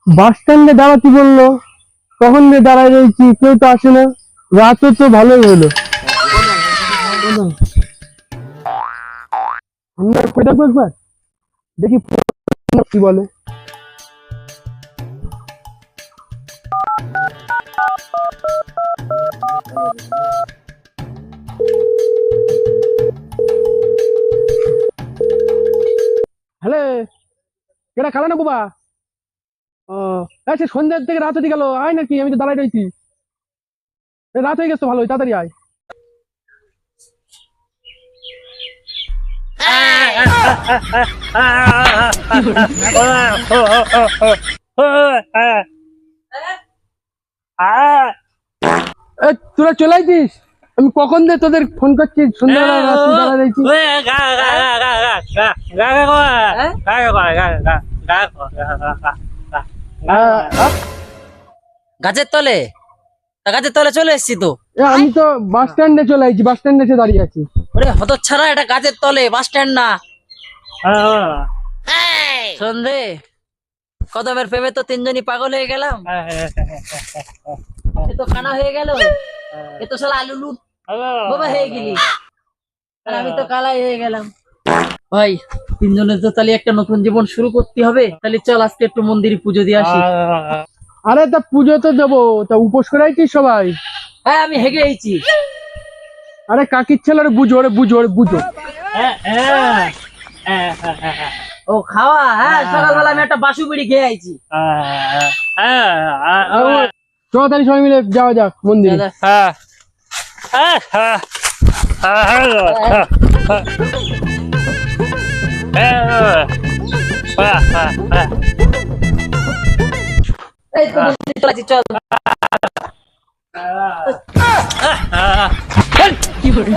বাস স্ট্যান্ডে দাঁড়াতে বললো, তখন দিয়ে দাঁড়ায় রয়েছি, কেউ তো আসে না। রাতও তো ভালোই হলো। আমরা কই দেখবো একবার, দেখি কি বলে। হ্যালো, কেটা খালা না বাবা? ও আচ্ছা, সন্ধ্যার থেকে রাত হতে গেল, আয় নাকি? আমি তো দাঁড়াই রয়েছি। রাত হয়ে গেছে, ভালোই তাড়াতাড়ি আয়। তোরা চলে আইছিস? আমি কখন দিয়ে তোদের ফোন করছি, সন্ধ্যাবেলা রাত্রি দাঁড়ায় রয়েছি। গাছের তলে গাছের তলে চলে এসছি তো। আমি তো বাস স্ট্যান্ডে চলে আইছি, বাস স্ট্যান্ডে এসে দাঁড়িয়ে আছি। ওরে হতচ্ছাড়া, এটা গাছের তলে, বাস স্ট্যান্ড না। সন্ধে কদমের প্রেমে তো তিনজনই পাগল হয়ে গেলাম। এ তো কানা হয়ে গেল, এ তো শালা আলু লুট বাবা হয়ে গেলি, আর আমি তো কালাই হয়ে গেলাম। ভাই, তিনজনের তো তাহলে একটা নতুন জীবন শুরু করতে হবে। তাহলে চল আজকে একটু মন্দিরে পুজো দিয়ে আসি। আরে তা পুজো তো দেবো, তা উপোস করে আইছিস সবাই? হ্যাঁ, আমি হেগে আইছি। আরে কাকির ছেলে, ওরে বুঝো, ওরে বুঝো, ওরে বুঝো। ও খাওয়া, হ্যাঁ সকালবেলা আমি একটা বাসু বিড়ি খেয়ে আইছি। চল তাহলে সবাই মিলে যাওয়া যাক মন্দিরে। এই তো মন্দিরে চলে আইছি, চল। কি বলি?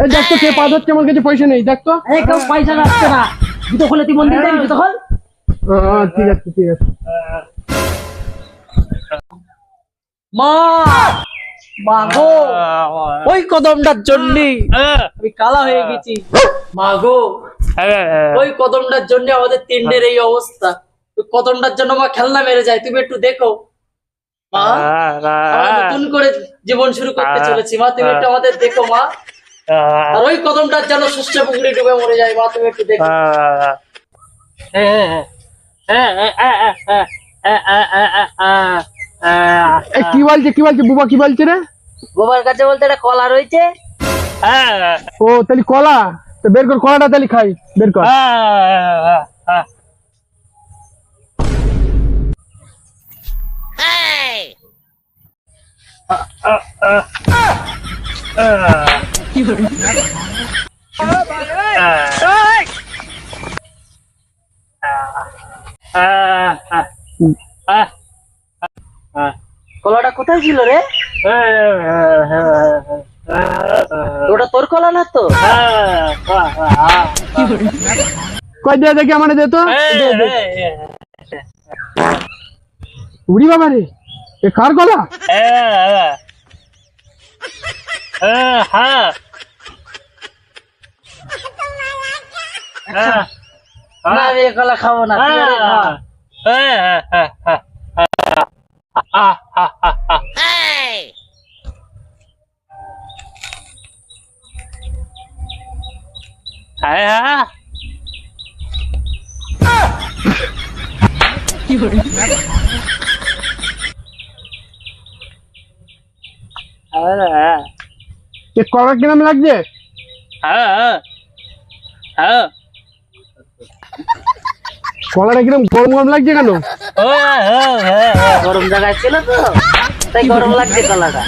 এই দেখ তো কে পা ধরছে, আমার কাছে পয়সা নেই, দেখ তো। কেউ পয়সা রাখছে না, জুতো খুলে তুই মন্দির যাবি, জুতো খোল। ঠিক আছে, ঠিক আছে। মা, মা গো, ওই কদমটার জন্য আমি কালা হয়ে গেছি। মা গো, ওই কদমটার জন্য আমাদের তিনটের এই অবস্থা। ওই কদমটার জন্য মা খেলনা মেরে যায়, তুমি একটু দেখো। মা, আমরা নতুন করে জীবন শুরু করতে চলেছি, মা তুমি একটু আমাদের দেখো মা। আর ওই কদমটার যেন শস্য পুকুরে ডুবে মরে যায়, মা তুমি একটু দেখো। কি বলছে, কি বলছে বুবা, কি বলছে রে? গোবার কাছে বলতে একটা কলা রয়েছে। ও তাহলে কলা, তো বের কর কলাটা, তাহলে খাই, বের কর। কলাটা কোথায় ছিল রে? ওটা তোর কলা না তো? কয় দিয়ে দেখি, আমার দে তো। উড়ি বাবা রে, এ কার কলা? না রে, কলা খাবো না, তুই আরে খা। এ কলা কিরম লাগছে? কলাটা কিরম গরম গরম লাগছে কেন? গরম জায়গায় ছিল তো, তাই গরম লাগছে কলাটা।